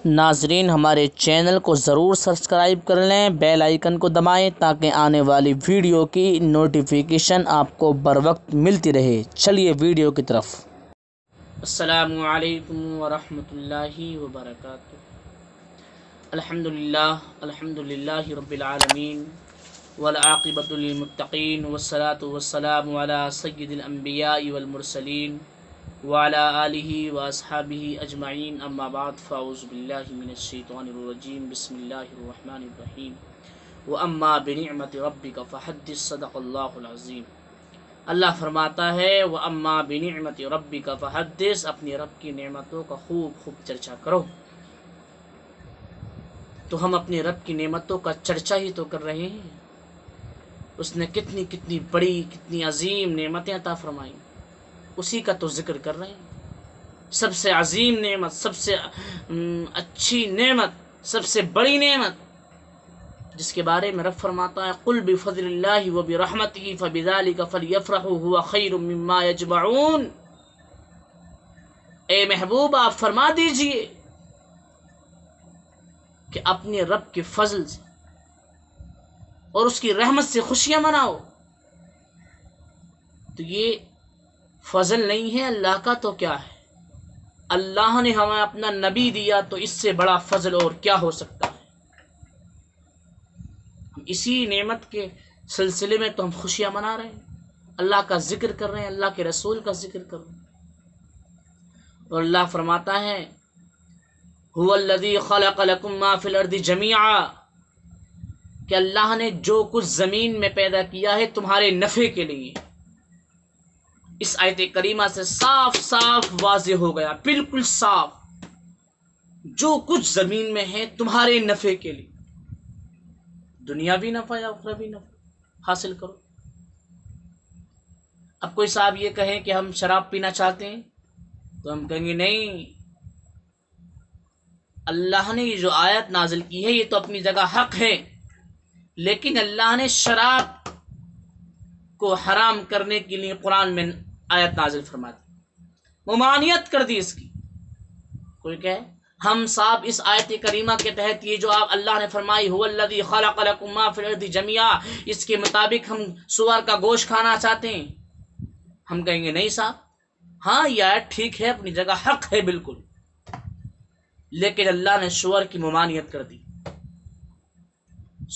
ناظرین ہمارے چینل کو ضرور سبسکرائب کر لیں، بیل آئیکن کو دبائیں تاکہ آنے والی ویڈیو کی نوٹیفیکیشن آپ کو بر وقت ملتی رہے۔ چلیے ویڈیو کی طرف۔ السلام علیکم ورحمۃ اللہ وبرکاتہ۔ الحمدللہ رب العالمین والعاقبۃ للمتقین والصلاة والسلام علی سید الانبیاء والمرسلین وعلى آلہ واصحابہ اجمعین، اما بعد فاعوذ باللہ من الشیطان الرجیم، بسم اللہ الرحمن الرحیم۔ واما بنعمت ربک فحدث، صدق اللہ العظیم۔ اللہ فرماتا ہے واما بنعمت ربک فحدث، اپنے رب کی نعمتوں کا خوب خوب چرچا کرو۔ تو ہم اپنے رب کی نعمتوں کا چرچا ہی تو کر رہے ہیں۔ اس نے کتنی کتنی بڑی، کتنی عظیم نعمتیں عطا فرمائیں، اسی کا تو ذکر کر رہے ہیں۔ سب سے عظیم نعمت، سب سے اچھی نعمت، سب سے بڑی نعمت جس کے بارے میں رب فرماتا ہے قل بفضل اللہ وبرحمتہ فبذلک فلیفرحوا هو خیر مما یجمعون۔ اے محبوب آپ فرما دیجئے کہ اپنے رب کے فضل سے اور اس کی رحمت سے خوشیاں مناؤ۔ تو یہ فضل نہیں ہے اللہ کا تو کیا ہے؟ اللہ نے ہمیں اپنا نبی دیا تو اس سے بڑا فضل اور کیا ہو سکتا ہے؟ ہم اسی نعمت کے سلسلے میں تو ہم خوشیاں منا رہے ہیں، اللہ کا ذکر کر رہے ہیں، اللہ کے رسول کا ذکر کر رہے ہیں۔ اور اللہ فرماتا ہے هو الذی خلق لکم ما فی الارض جمیعا، کہ اللہ نے جو کچھ زمین میں پیدا کیا ہے تمہارے نفع کے لیے۔ اس آیت کریمہ سے صاف صاف واضح ہو گیا، بالکل صاف، جو کچھ زمین میں ہے تمہارے نفع کے لیے، دنیاوی نفع یا اخروی نفع حاصل کرو۔ اب کوئی صاحب یہ کہیں کہ ہم شراب پینا چاہتے ہیں تو ہم کہیں گے نہیں، اللہ نے یہ جو آیت نازل کی ہے یہ تو اپنی جگہ حق ہے، لیکن اللہ نے شراب کو حرام کرنے کے لیے قرآن میں آیت نازل فرما دی، ممانعت کر دی اس کی۔ کوئی کہے ہم صاحب اس آیت کریمہ کے تحت یہ جو آپ اللہ نے فرمائی هو الذی خلق لکم ما فی الارض جمیعا، اس کے مطابق ہم سور کا گوشت کھانا چاہتے ہیں، ہم کہیں گے نہیں صاحب، ہاں یہ آیت ٹھیک ہے، اپنی جگہ حق ہے بالکل، لیکن اللہ نے سور کی ممانعت کر دی۔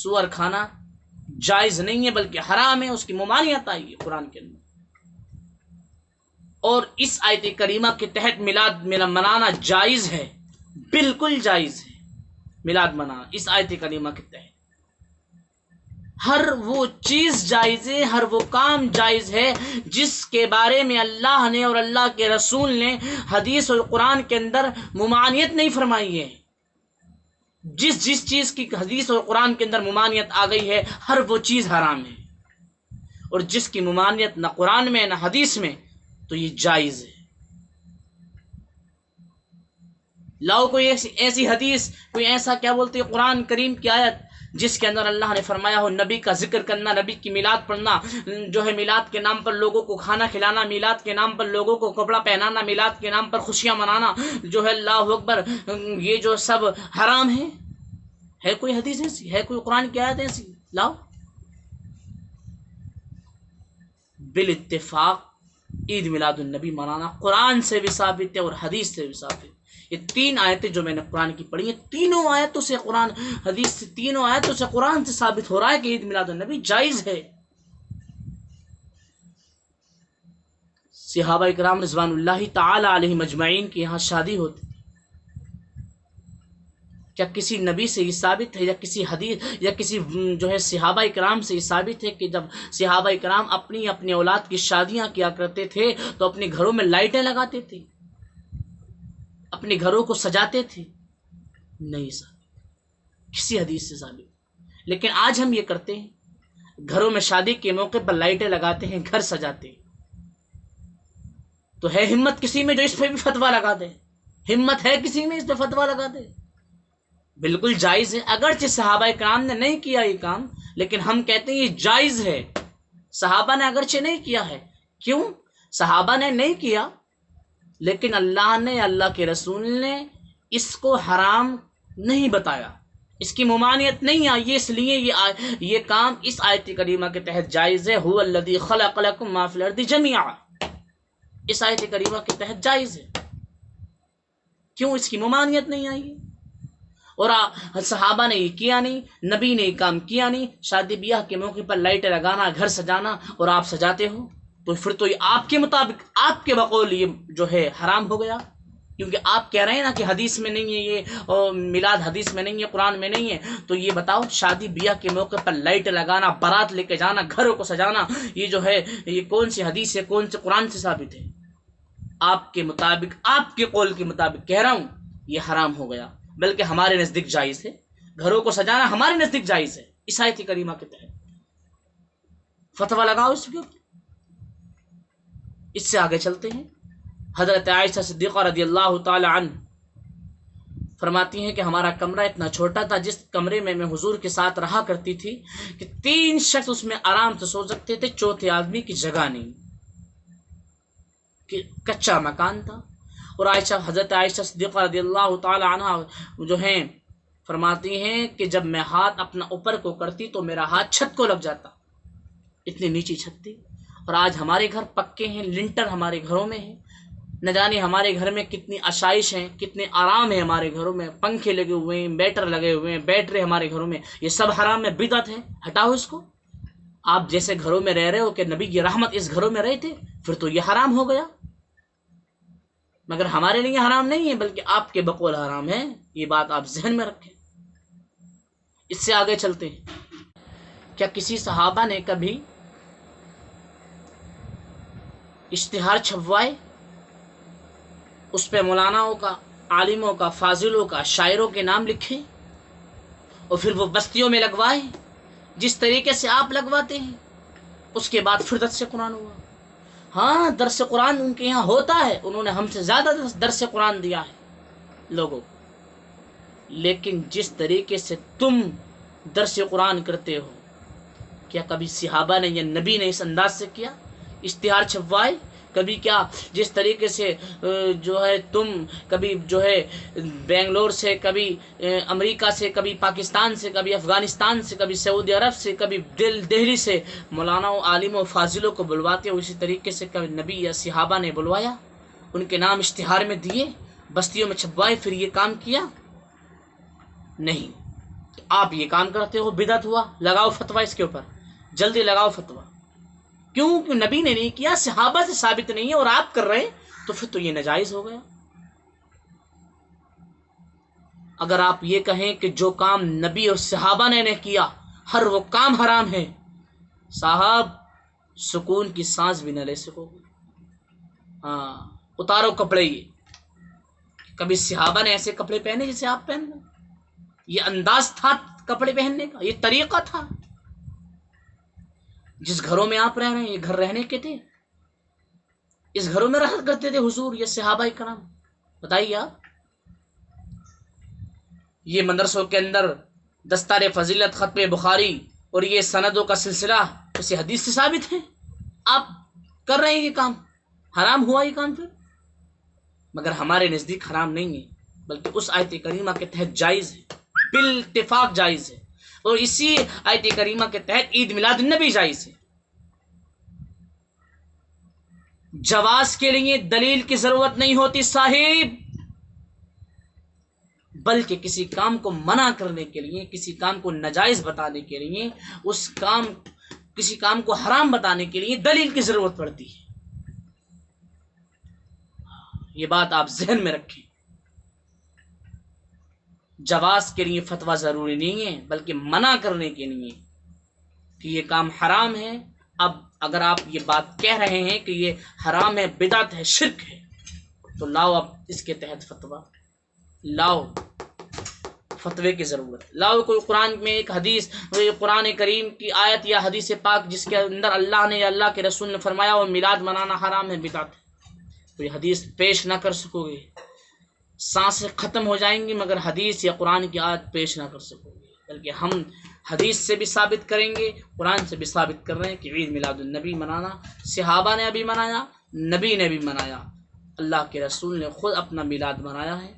سور کھانا جائز نہیں ہے بلکہ حرام ہے، اس کی ممانعت آئی ہے قرآن کے اندر۔ اور اس آیت کریمہ کے تحت میلاد منانا جائز ہے، بالکل جائز ہے میلاد منانا اس آیت کریمہ کے تحت۔ ہر وہ چیز جائز ہے، ہر وہ کام جائز ہے جس کے بارے میں اللہ نے اور اللہ کے رسول نے حدیث اور قرآن کے اندر ممانعت نہیں فرمائی ہے۔ جس چیز کی حدیث اور قرآن کے اندر ممانعت آ گئی ہے ہر وہ چیز حرام ہے، اور جس کی ممانعت نہ قرآن میں نہ حدیث میں تو یہ جائز ہے۔ لاؤ کوئی ایسی حدیث، کوئی ایسا کیا بولتے ہیں قرآن کریم کی آیت جس کے اندر اللہ نے فرمایا ہو نبی کا ذکر کرنا، نبی کی میلاد پڑھنا، جو ہے میلاد کے نام پر لوگوں کو کھانا کھلانا، میلاد کے نام پر لوگوں کو کپڑا پہنانا، میلاد کے نام پر خوشیاں منانا، جو ہے اللہ اکبر، یہ جو سب حرام ہے کوئی حدیث ایسی؟ ہے کوئی قرآن کی آیت ایسی؟ لاؤ۔ بالاتفاق عید میلاد النبی منانا قرآن سے بھی ثابت ہے اور حدیث سے بھی ثابت ہے۔ یہ تین آیتیں جو میں نے قرآن کی پڑھی ہیں، تینوں آیتوں سے قرآن حدیث سے، تینوں آیتوں سے قرآن سے ثابت ہو رہا ہے کہ عید میلاد النبی جائز ہے۔ صحابہ کرام رضوان اللہ تعالی علیہم اجمعین کی یہاں شادی ہوتی، کیا کسی نبی سے یہ ثابت ہے یا کسی حدیث یا کسی جو ہے صحابہ کرام سے یہ ثابت ہے کہ جب صحابہ کرام اپنی اولاد کی شادیاں کیا کرتے تھے تو اپنے گھروں میں لائٹیں لگاتے تھے، اپنے گھروں کو سجاتے تھے؟ نہیں ثابت، کسی حدیث سے ثابت۔ لیکن آج ہم یہ کرتے ہیں، گھروں میں شادی کے موقع پر لائٹیں لگاتے ہیں، گھر سجاتے ہیں۔ تو ہے ہمت کسی میں جو اس پہ بھی فتویٰ لگا دے؟ ہمت ہے کسی میں اس پہ فتویٰ لگا دے؟ بالکل جائز ہے، اگرچہ صحابہ کرام نے نہیں کیا یہ کام، لیکن ہم کہتے ہیں یہ جائز ہے۔ صحابہ نے اگرچہ نہیں کیا ہے، کیوں؟ صحابہ نے نہیں کیا، لیکن اللہ نے، اللہ کے رسول نے اس کو حرام نہیں بتایا، اس کی ممانعت نہیں آئی، اس لیے یہ کام اس آیت کریمہ کے تحت جائز ہے۔ هو الذی خلق لکم ما فی الارض جمیعا، اس آیت کریمہ کے تحت جائز ہے، کیوں اس کی ممانعت نہیں آئی؟ اور صحابہ نے یہ کیا نہیں، نبی نے یہ کام کیا نہیں، شادی بیاہ کے موقع پر لائٹیں لگانا، گھر سجانا، اور آپ سجاتے ہو، تو پھر تو یہ آپ کے مطابق، آپ کے بقول یہ جو ہے حرام ہو گیا، کیونکہ آپ کہہ رہے ہیں نا کہ حدیث میں نہیں ہے یہ، اور میلاد حدیث میں نہیں ہے، قرآن میں نہیں ہے، تو یہ بتاؤ شادی بیاہ کے موقع پر لائٹ لگانا، بارات لے کے جانا، گھروں کو سجانا، یہ جو ہے یہ کون سی حدیث ہے، کون سے قرآن سے ثابت ہے؟ آپ کے مطابق، آپ کے قول کے مطابق کہہ رہا ہوں یہ حرام ہو گیا، بلکہ ہمارے نزدیک جائز ہے، گھروں کو سجانا ہمارے نزدیک جائز ہے اس آیت کریمہ کے تحت۔ فتویٰ لگاؤ اس کے اوپر۔ اس سے آگے چلتے ہیں، حضرت عائشہ صدیقہ رضی اللہ تعالی عنہ فرماتی ہیں کہ ہمارا کمرہ اتنا چھوٹا تھا، جس کمرے میں میں حضور کے ساتھ رہا کرتی تھی کہ 3 شخص اس میں آرام سے سو سکتے تھے، چوتھے آدمی کی جگہ نہیں، کہ کچا مکان تھا۔ اور حضرت عائشہ صدیقہ رضی اللہ تعالی عنہ جو ہیں فرماتی ہیں کہ جب میں ہاتھ اپنا اوپر کو کرتی تو میرا ہاتھ چھت کو لگ جاتا، اتنی نیچی چھت تھی۔ اور آج ہمارے گھر پکے ہیں، لنٹر ہمارے گھروں میں ہیں، نہ جانے ہمارے گھر میں کتنی آشائش ہیں، کتنے آرام ہیں ہمارے گھروں میں، پنکھے لگے ہوئے ہیں، بیٹر لگے ہوئے ہیں، بیٹرے ہمارے گھروں میں، یہ سب حرام ہے، بدعت ہے، ہٹاؤ اس کو۔ آپ جیسے گھروں میں رہ رہے ہو کہ نبی کی رحمت اس گھروں میں رہے تھے، پھر تو یہ حرام ہو گیا، مگر ہمارے لیے حرام نہیں ہے، بلکہ آپ کے بقول حرام ہے، یہ بات آپ ذہن میں رکھیں۔ اس سے آگے چلتے ہیں، کیا کسی صحابہ نے کبھی اشتہار چھپوائے، اس پہ مولاناؤں کا، عالموں کا، فاضلوں کا، شاعروں کے نام لکھے اور پھر وہ بستیوں میں لگوائے جس طریقے سے آپ لگواتے ہیں، اس کے بعد پھر درس قرآن ہوا؟ ہاں، درس قرآن ان کے یہاں ہوتا ہے، انہوں نے ہم سے زیادہ درس قرآن دیا ہے لوگوں کو، لیکن جس طریقے سے تم درس قرآن کرتے ہو، کیا کبھی صحابہ نے یا نبی نے اس انداز سے کیا؟ اشتہار چھپوائے کبھی؟ کیا جس طریقے سے جو ہے تم کبھی جو ہے بنگلور سے، کبھی امریکہ سے، کبھی پاکستان سے، کبھی افغانستان سے، کبھی سعودی عرب سے، کبھی دہلی سے مولاناؤں، عالموں، فاضلوں کو بلواتے ہو، اسی طریقے سے کبھی نبی یا صحابہ نے بلوایا، ان کے نام اشتہار میں دیے، بستیوں میں چھپوائے، پھر یہ کام کیا؟ نہیں۔ تو آپ یہ کام کرتے ہو، بدعت ہوا، لگاؤ فتویٰ اس کے اوپر، جلدی لگاؤ فتویٰ۔ کیوں کہ نبی نے نہیں کیا، صحابہ سے ثابت نہیں ہے، اور آپ کر رہے ہیں، تو پھر تو یہ ناجائز ہو گیا۔ اگر آپ یہ کہیں کہ جو کام نبی اور صحابہ نے کیا ہر وہ کام حرام ہے، صاحب سکون کی سانس بھی نہ لے سکو گے۔ ہاں، اتارو کپڑے، یہ کبھی صحابہ نے ایسے کپڑے پہنے جسے آپ پہن لیں؟ یہ انداز تھا کپڑے پہننے کا، یہ طریقہ تھا؟ جس گھروں میں آپ رہ رہے ہیں یہ گھر رہنے کے تھے؟ اس گھروں میں رہا کرتے تھے حضور یا صحابہ کرام؟ بتائیے آپ۔ یہ مدرسوں کے اندر دستار فضیلت، ختم بخاری اور یہ سندوں کا سلسلہ کسی حدیث سے ثابت ہے؟ آپ کر رہے ہیں یہ کام، حرام ہوا یہ کام پھر؟ مگر ہمارے نزدیک حرام نہیں ہے، بلکہ اس آیت کریمہ کے تحت جائز ہے، بالاتفاق جائز ہے، اور اسی آیت کریمہ کے تحت عید میلاد النبی جائز ہے۔ جواز کے لیے دلیل کی ضرورت نہیں ہوتی صاحب، بلکہ کسی کام کو منع کرنے کے لیے، کسی کام کو ناجائز بتانے کے لیے، کسی کام کو حرام بتانے کے لیے دلیل کی ضرورت پڑتی ہے۔ یہ بات آپ ذہن میں رکھیں، جواز کے لیے فتویٰ ضروری نہیں ہے، بلکہ منع کرنے کے لیے کہ یہ کام حرام ہے۔ اب اگر آپ یہ بات کہہ رہے ہیں کہ یہ حرام ہے، بدعت ہے، شرک ہے، تو لاؤ اب اس کے تحت فتویٰ لاؤ، فتوے کی ضرورت، لاؤ کوئی قرآن میں ایک حدیث، قرآن کریم کی آیت یا حدیث پاک جس کے اندر اللہ نے یا اللہ کے رسول نے فرمایا وہ میلاد منانا حرام ہے، بدعت ہے، کوئی حدیث پیش نہ کر سکو گے، سانسیں ختم ہو جائیں گی مگر حدیث یا قرآن کی آیت پیش نہ کر سکو گے، بلکہ ہم حدیث سے بھی ثابت کریں گے، قرآن سے بھی ثابت کر رہے ہیں کہ عید میلاد النبی منانا صحابہ نے بھی منایا، نبی نے بھی منایا، اللہ کے رسول نے خود اپنا میلاد منایا ہے۔